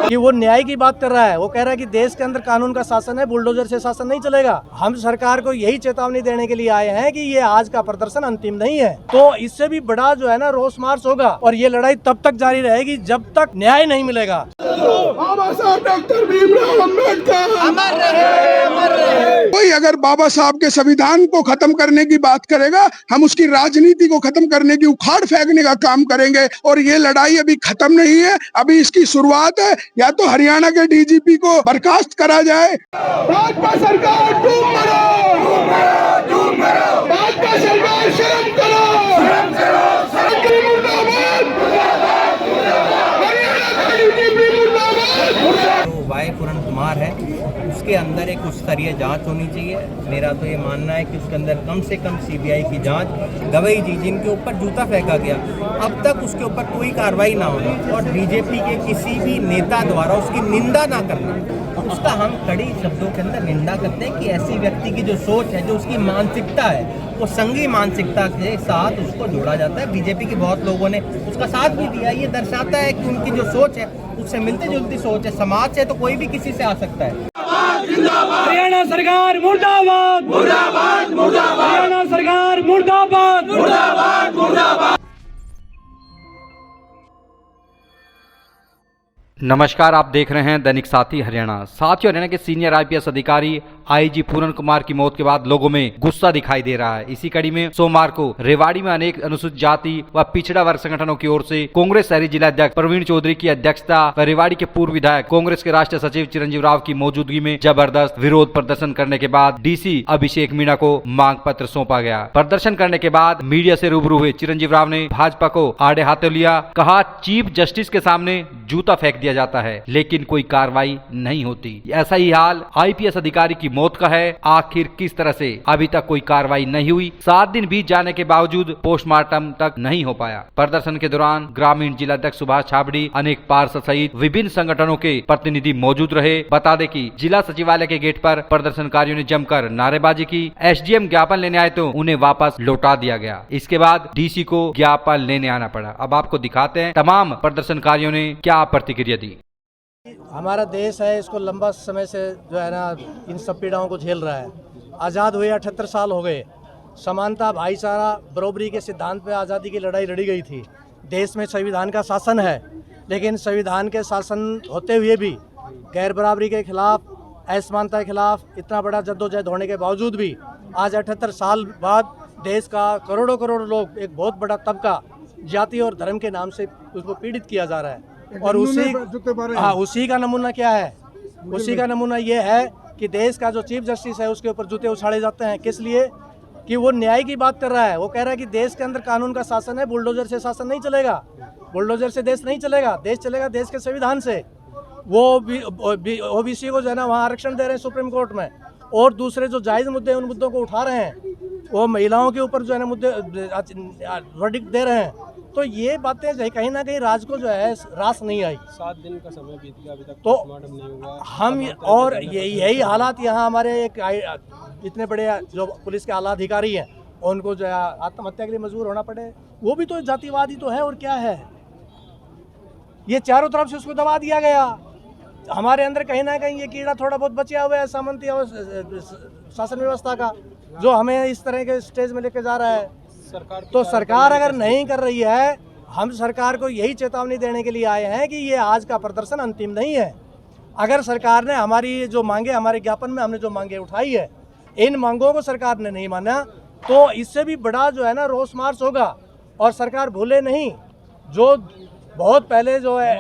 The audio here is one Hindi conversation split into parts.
कि वो न्याय की बात कर रहा है। वो कह रहा है कि देश के अंदर कानून का शासन है, बुलडोजर से शासन नहीं चलेगा। हम सरकार को यही चेतावनी देने के लिए आए हैं कि ये आज का प्रदर्शन अंतिम नहीं है, तो इससे भी बड़ा जो है ना रोष मार्च होगा और ये लड़ाई तब तक जारी रहेगी जब तक न्याय नहीं मिलेगा। बाबा साहब डॉक्टर भीमराव अम्बेडकर अमर रहे, अमर रहे। कोई अगर बाबा साहब के संविधान को खत्म करने की बात करेगा, हम उसकी राजनीति को खत्म करने की उखाड़ फेंकने का काम करेंगे। और ये लड़ाई अभी खत्म नहीं है, अभी इसकी शुरुआत है। या तो हरियाणा के डीजीपी को बर्खास्त करा जाए। भाजपा सरकार डूब मरो, डूब मरो। भाजपा सरकार शर्म करो, शर्म करो। वाई पूरन कुमार है, उसके अंदर एक उच्च स्तरीय जांच होनी चाहिए। मेरा तो ये मानना है कि उसके अंदर कम से कम सीबीआई की जांच। गवई जी जिनके ऊपर जूता फेंका गया, अब तक उसके ऊपर कोई कार्रवाई ना होना और बीजेपी के किसी भी नेता द्वारा उसकी निंदा ना करना, उसका हम कड़ी शब्दों के अंदर निंदा करते हैं कि ऐसी व्यक्ति की जो सोच है, जो उसकी मानसिकता है, वो संघी मानसिकता के साथ उसको जोड़ा जाता है। बीजेपी के बहुत लोगों ने उसका साथ भी दिया। ये दर्शाता है कि उनकी जो सोच है उससे मिलती जुलती सोच है। समाज से तो कोई भी किसी से आ सकता है। हरियाणा सरकार मुर्दाबाद, मुर्दाबाद, मुर्दाबाद। हरियाणा सरकार मुर्दाबाद, मुर्दाबाद, मुर्दाबाद। नमस्कार, आप देख रहे हैं दैनिक साथी हरियाणा। साथियों, हरियाणा के सीनियर आईपीएस अधिकारी आईजी पूरन कुमार की मौत के बाद लोगों में गुस्सा दिखाई दे रहा है। इसी कड़ी में सोमवार को रेवाड़ी में अनेक अनुसूचित जाति व पिछड़ा वर्ग संगठनों की ओर से कांग्रेस शहरी जिला अध्यक्ष प्रवीण चौधरी की अध्यक्षता व रेवाड़ी के पूर्व विधायक कांग्रेस के राष्ट्रीय सचिव चिरंजीव राव की मौजूदगी में जबरदस्त विरोध प्रदर्शन करने के बाद डीसी अभिषेक मीणा को मांग पत्र सौंपा गया। प्रदर्शन करने के बाद मीडिया से रूबरू हुए चिरंजीव राव ने भाजपा को आड़े हाथों लिया। कहा, चीफ जस्टिस के सामने जूता फेंक दिया जाता है लेकिन कोई कार्रवाई नहीं होती। ऐसा ही हाल आईपीएस अधिकारी की मौत का है। आखिर किस तरह से अभी तक कोई कार्रवाई नहीं हुई? 7 दिन बीत जाने के बावजूद पोस्टमार्टम तक नहीं हो पाया। प्रदर्शन के दौरान ग्रामीण जिला अध्यक्ष सुभाष छाबड़ी, अनेक पार्षद सहित विभिन्न संगठनों के प्रतिनिधि मौजूद रहे। बता दें कि जिला सचिवालय के गेट पर प्रदर्शनकारियों ने जमकर नारेबाजी की। एसडीएम ज्ञापन लेने आए तो उन्हें वापस लौटा दिया गया। इसके बाद डीसी को ज्ञापन लेने आना पड़ा। अब आपको दिखाते हैं तमाम प्रदर्शनकारियों ने क्या प्रतिक्रिया दी। हमारा देश है, इसको लंबा समय से जो है ना इन सब पीड़ाओं को झेल रहा है। आज़ाद हुए 78 साल हो गए। समानता, भाईचारा, बराबरी के सिद्धांत पे आज़ादी की लड़ाई लड़ी गई थी। देश में संविधान का शासन है, लेकिन संविधान के शासन होते हुए भी गैर बराबरी के खिलाफ, असमानता के खिलाफ इतना बड़ा जद्दोजहद होने के बावजूद भी आज 78 साल बाद देश का करोड़ों करोड़ लोग, एक बहुत बड़ा तबका जाति और धर्म के नाम से उसको पीड़ित किया जा रहा है। और उसी का नमूना क्या है? उसी का नमूना ये है कि देश का जो चीफ जस्टिस है उसके ऊपर जूते उछाड़े जाते हैं। किस लिए? कि वो न्याय की बात कर रहा है। वो कह रहा है कि देश के अंदर कानून का शासन है, बुलडोजर से शासन नहीं चलेगा। बुलडोजर से देश नहीं चलेगा, देश चलेगा देश के संविधान से। वो ओबीसी को जो है ना वहाँ आरक्षण दे रहे हैं सुप्रीम कोर्ट में, और दूसरे जो जायज़ मुद्दे हैं उन मुद्दों को उठा रहे हैं। वो महिलाओं के ऊपर जो है ना मुद्दे वर्डिक्ट दे रहे हैं। तो ये बातें कहीं ना कहीं राज को जो है रास नहीं आई। 7 दिन का समय बीत गया, अभी तक तो पोस्टमार्टम नहीं हुआ। हम और यही हालात यहाँ हमारे एक इतने बड़े जो पुलिस के आला अधिकारी हैं उनको जो है आत्महत्या के लिए मजबूर होना पड़े। वो भी तो जातिवादी तो है, और क्या है? ये चारों तरफ से उसको दबा दिया गया। हमारे अंदर कहीं ना कहीं ये कीड़ा थोड़ा बहुत बचा हुआ है सामंती और शासन व्यवस्था का, जो हमें इस तरह के स्टेज में लेके जा रहा है। तो सरकार अगर नहीं कर रही है, हम सरकार को यही चेतावनी देने के लिए आए हैं कि ये आज का प्रदर्शन अंतिम नहीं है। अगर सरकार ने हमारी जो मांगे, हमारे ज्ञापन में हमने जो मांगे उठाई है, इन मांगों को सरकार ने नहीं माना, तो इससे भी बड़ा जो है ना रोष मार्च होगा। और सरकार भूले नहीं, जो बहुत पहले जो है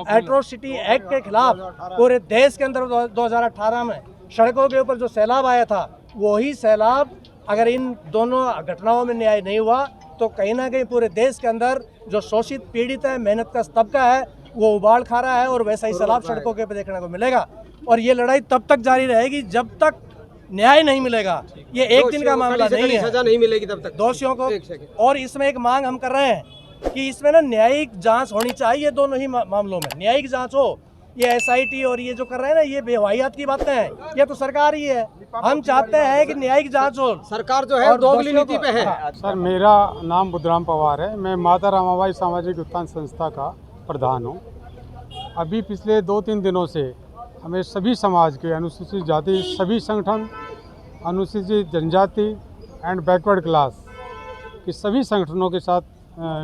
एट्रोसिटी एक्ट के खिलाफ पूरे देश के अंदर 2018 में सड़कों के ऊपर जो सैलाब आया था, वही सैलाब अगर इन दोनों घटनाओं में न्याय नहीं हुआ तो कहीं ना कहीं पूरे देश के अंदर जो शोषित, पीड़ित है, मेहनत का तबका है, वो उबाल खा रहा है और वैसा ही सैलाब सड़कों के पे देखने को मिलेगा। और ये लड़ाई तब तक जारी रहेगी जब तक न्याय नहीं मिलेगा। ये एक दिन का मामला नहीं है, सजा नहीं मिलेगी तब तक दोषियों को। और इसमें एक मांग हम कर रहे हैं कि इसमें ना न्यायिक जांच होनी चाहिए। दोनों ही मामलों में न्यायिक जांच हो। ये एसआईटी और ये जो कर रहे हैं ना, ये बेवाहियात की बातें हैं। ये तो सरकार ही है। हम चाहते हैं कि न्यायिक जांच हो। सरकार जो है दोगली नीति पे है। सर, मेरा नाम बुद्धराम पवार है। मैं माता रामाबाई सामाजिक उत्थान संस्था का प्रधान हूँ। अभी पिछले 2-3 दिनों से हमें सभी समाज के अनुसूचित जाति सभी संगठन, अनुसूचित जनजाति एंड बैकवर्ड क्लास के सभी संगठनों के साथ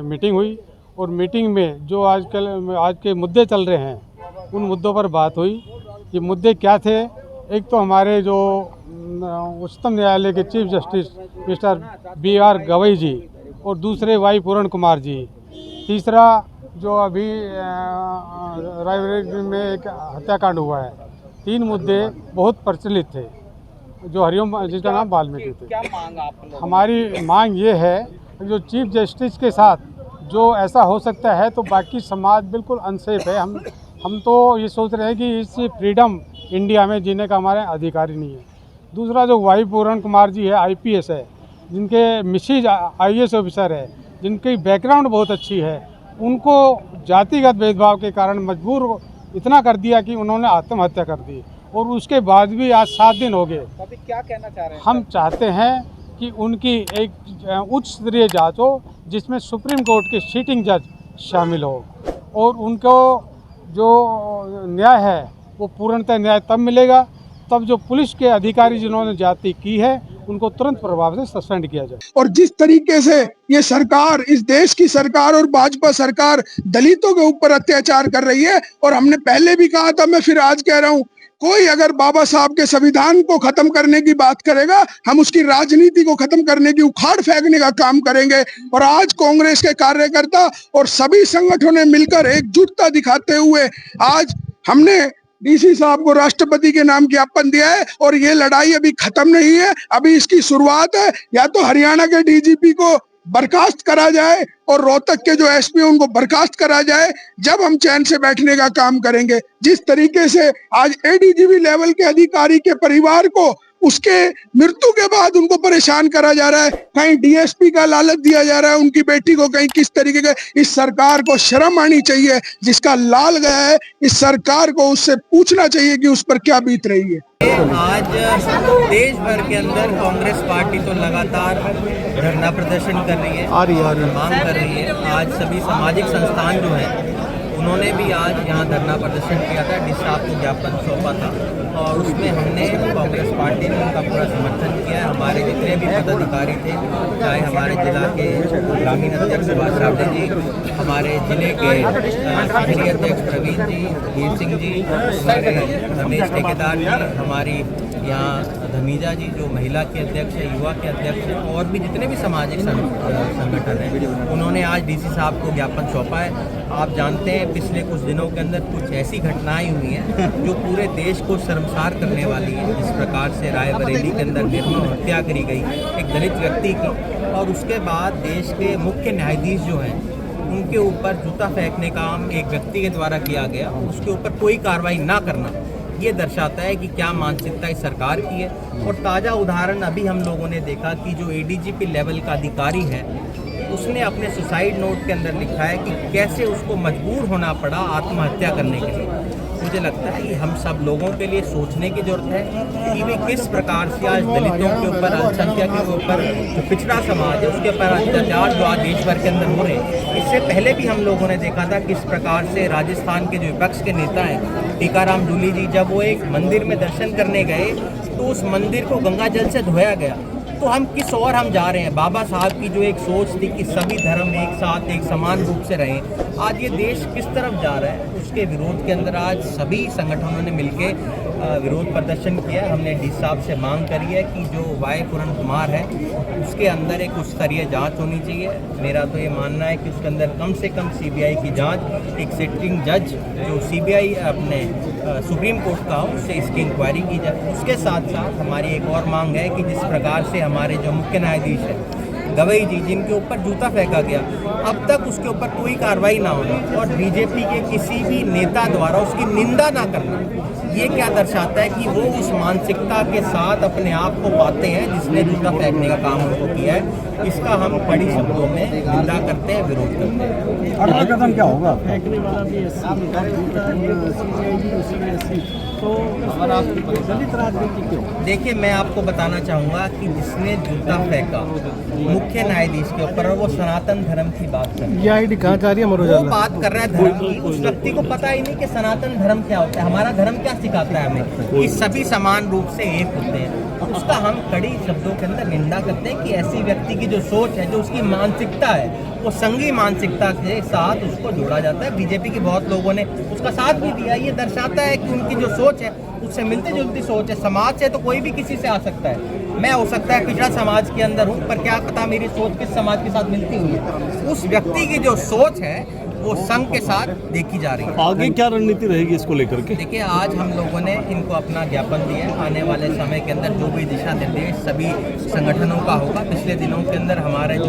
मीटिंग हुई और मीटिंग में जो आज के मुद्दे चल रहे हैं उन मुद्दों पर बात हुई। ये मुद्दे क्या थे? एक तो हमारे जो उच्चतम न्यायालय के chief justice mister B.R. Gavai ji और दूसरे वाई पूरण कुमार जी, तीसरा जो अभी रायबरेली में एक हत्याकांड हुआ है। 3 मुद्दे बहुत प्रचलित थे जो हरिओम जिसका नाम वाल्मीकि थे। क्या मांग आप हमारी मांग ये है कि जो चीफ जस्टिस के साथ जो ऐसा हो सकता है तो बाकी समाज बिल्कुल अनसेफ है। हम तो ये सोच रहे हैं कि इस फ्रीडम इंडिया में जीने का हमारे अधिकार ही नहीं है। दूसरा जो वाई पूरण कुमार जी है, IPS है, जिनके मिसेज IAS ऑफिसर है, जिनकी बैकग्राउंड बहुत अच्छी है, उनको जातिगत भेदभाव के कारण मजबूर इतना कर दिया कि उन्होंने आत्महत्या कर दी और उसके बाद भी आज 7 दिन हो गए। तो अभी क्या कहना चाह रहे हैं? हम चाहते हैं कि उनकी एक उच्च स्तरीय जांच हो जिसमें सुप्रीम कोर्ट के सीटिंग जज शामिल हो और उनको जो न्याय है वो पूर्णतः न्याय तब मिलेगा तब जो पुलिस के अधिकारी जिन्होंने जाति की है उनको तुरंत प्रभाव से सस्पेंड किया जाए। और जिस तरीके से ये सरकार, इस देश की सरकार और भाजपा सरकार दलितों के ऊपर अत्याचार कर रही है, और हमने पहले भी कहा था, मैं फिर आज कह रहा हूं, कोई अगर बाबा साहब के संविधान को खत्म करने की बात करेगा, हम उसकी राजनीति को खत्म करने की उखाड़ फेंकने का काम करेंगे। और आज कांग्रेस के कार्यकर्ता और सभी संगठनों ने मिलकर एकजुटता दिखाते हुए आज हमने DC साहब को राष्ट्रपति के नाम ज्ञापन दिया है और ये लड़ाई अभी खत्म नहीं है, अभी इसकी शुरुआत है। या तो हरियाणा के DGP को बर्खास्त करा जाए और रोहतक के जो SP उनको बर्खास्त करा जाए, जब हम चैन से बैठने का काम करेंगे। जिस तरीके से आज ADGP लेवल के अधिकारी के परिवार को उसके मृत्यु के बाद उनको परेशान करा जा रहा है, कहीं DSP का लालच दिया जा रहा है उनकी बेटी को, कहीं किस तरीके का, इस सरकार को शर्म आनी चाहिए। जिसका लाल गया है, इस सरकार को उससे पूछना चाहिए कि उस पर क्या बीत रही है। आज देश भर के अंदर कांग्रेस पार्टी तो लगातार धरना प्रदर्शन कर रही है और मांग कर रही है। आज सभी सामाजिक संस्थान जो हैं उन्होंने भी आज यहाँ धरना प्रदर्शन किया था, DC साहब को ज्ञापन सौंपा था और उसमें हमने कांग्रेस पार्टी ने उनका पूरा समर्थन किया। हमारे जितने भी पदाधिकारी थे, चाहे हमारे जिला के ग्रामीण अध्यक्ष सुभाष रावड़े जी, हमारे जिले के शहरी अध्यक्ष प्रवीण जी, वीर सिंह जी, हमारे रमेश ठेकेदार जी, हमारी यहाँ धमीजा जी जो महिला के अध्यक्ष है, युवा के अध्यक्ष हैं, और भी जितने भी सामाजिक संगठन हैं, उन्होंने आज DC साहब को ज्ञापन सौंपा है। आप जानते हैं पिछले कुछ दिनों के अंदर कुछ ऐसी घटनाएं हुई हैं जो पूरे देश को शर्मसार करने वाली है। जिस प्रकार से रायबरेली के अंदर निर्मम हत्या करी गई एक दलित व्यक्ति की, और उसके बाद देश के मुख्य न्यायाधीश जो हैं उनके ऊपर जूता फेंकने का काम एक व्यक्ति के द्वारा किया गया, उसके ऊपर कोई कार्रवाई ना करना, ये दर्शाता है कि क्या मानसिकता इस सरकार की है। और ताज़ा उदाहरण अभी हम लोगों ने देखा कि जो ADGP लेवल का अधिकारी है उसने अपने सुसाइड नोट के अंदर लिखा है कि कैसे उसको मजबूर होना पड़ा आत्महत्या करने के लिए। मुझे लगता है कि हम सब लोगों के लिए सोचने की ज़रूरत है कि वे किस प्रकार से आज दलितों के ऊपर, अल्पसंख्यक के ऊपर, जो पिछड़ा समाज है उसके ऊपर अत्याचार जो आज देश भर के अंदर हो रहे हैं। इससे पहले भी हम लोगों ने देखा था किस प्रकार से राजस्थान के जो विपक्ष के नेता हैं टीकाराम जूली जी, जब वो एक मंदिर में दर्शन करने गए तो उस मंदिर को गंगा जल से धोया गया। तो हम किस ओर हम जा रहे हैं? बाबा साहब की जो एक सोच थी कि सभी धर्म एक साथ एक समान रूप से रहें, आज ये देश किस तरफ जा रहा है? उसके विरोध के अंदर आज सभी संगठनों ने मिलकर विरोध प्रदर्शन किया। हमने DC साहब से मांग करी है कि जो वाई पूरण कुमार है उसके अंदर एक उच्च स्तरीय जाँच होनी चाहिए। मेरा तो ये मानना है कि उसके अंदर कम से कम CBI की जाँच, एक सिटिंग जज जो CBI अपने सुप्रीम कोर्ट का हो उससे इसकी इंक्वायरी की जाए। उसके साथ साथ हमारी एक और मांग है कि जिस प्रकार से हमारे जो मुख्य न्यायाधीश है गवई जी, जिनके ऊपर जूता फेंका गया, अब तक उसके ऊपर कोई कार्रवाई ना होना और BJP के किसी भी नेता द्वारा उसकी निंदा ना करना, ये क्या दर्शाता है कि वो उस मानसिकता के साथ अपने आप को पाते हैं जिसने जूता फेंकने का काम उनको किया है। इसका हम कड़ी शब्दों में निंदा करते हैं, विरोध करते हैं। अगला कदम क्या होगा? फेंकने वाला भी तो दलित राजनीति क्यों? देखिए, मैं आपको बताना चाहूँगा कि जिसने जूता फेंका मुख्य न्यायाधीश के ऊपर और वो सनातन धर्म की बात कर ये आईडी कहाँ जा रही है? वो बात कर रहा है धर्म की। उस व्यक्ति को पता ही नहीं कि सनातन धर्म क्या होता है, हमारा धर्म क्या सिखाता है हमें कि सभी समान रूप से एक होते हैं। उसका हम कड़ी शब्दों के अंदर निंदा करते हैं कि ऐसी व्यक्ति की जो सोच है, जो उसकी मानसिकता है, वो संघी मानसिकता के साथ उसको जोड़ा जाता है। बीजेपी के बहुत लोगों ने उसका साथ भी दिया। ये दर्शाता है कि उनकी जो सोच है उससे मिलती जुलती सोच है। समाज से तो कोई भी किसी से आ सकता है। मैं हो सकता है पिछड़ा समाज के अंदर हूँ, पर क्या पता मेरी सोच किस समाज के साथ मिलती हुई है। उस व्यक्ति की जो सोच है वो संघ के साथ देखी जा रही है। आगे क्या रणनीति रहेगी इसको लेकर के? देखिए, आज हम लोगों ने इनको अपना ज्ञापन दिया है। आने वाले समय के अंदर जो भी दिशा निर्देश सभी संगठनों का होगा। पिछले दिनों के अंदर हमारे जो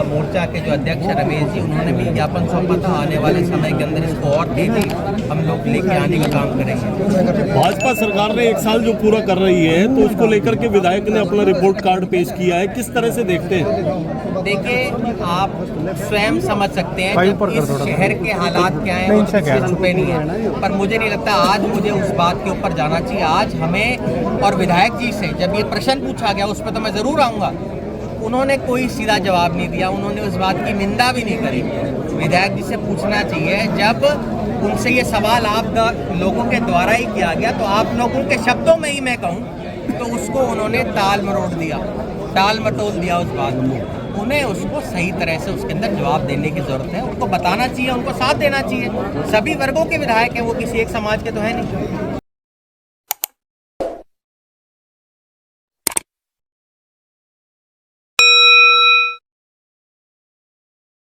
मोर्चा के जो अध्यक्ष रमेश जी, उन्होंने भी ज्ञापन सौंपा था। आने वाले समय के अंदर इसको और तेजी हम लोग लेके आने का काम करेंगे। भाजपा सरकार ने 1 साल जो पूरा कर रही है, तो उसको लेकर के विधायक ने अपना रिपोर्ट कार्ड पेश किया है, किस तरह से देखते हैं? देखिए, आप स्वयं समझ सकते हैं कि इस शहर के हालात क्या हैं, उससे छुपे नहीं है। पर मुझे नहीं लगता आज मुझे उस बात के ऊपर जाना चाहिए। आज हमें और विधायक जी से जब ये प्रश्न पूछा गया, उस पर तो मैं ज़रूर आऊँगा। उन्होंने कोई सीधा जवाब नहीं दिया, उन्होंने उस बात की निंदा भी नहीं करी। विधायक जी से पूछना चाहिए, जब उनसे ये सवाल आप लोगों के द्वारा ही किया गया, तो आप लोगों के शब्दों में ही मैं कहूँ तो उसको उन्होंने टाल मटोल दिया उस बात को। उन्हें उसको सही तरह से उसके अंदर जवाब देने की जरूरत है। उनको बताना चाहिए, उनको साथ देना चाहिए। सभी वर्गों के विधायक हैं, वो किसी एक समाज के तो है नहीं।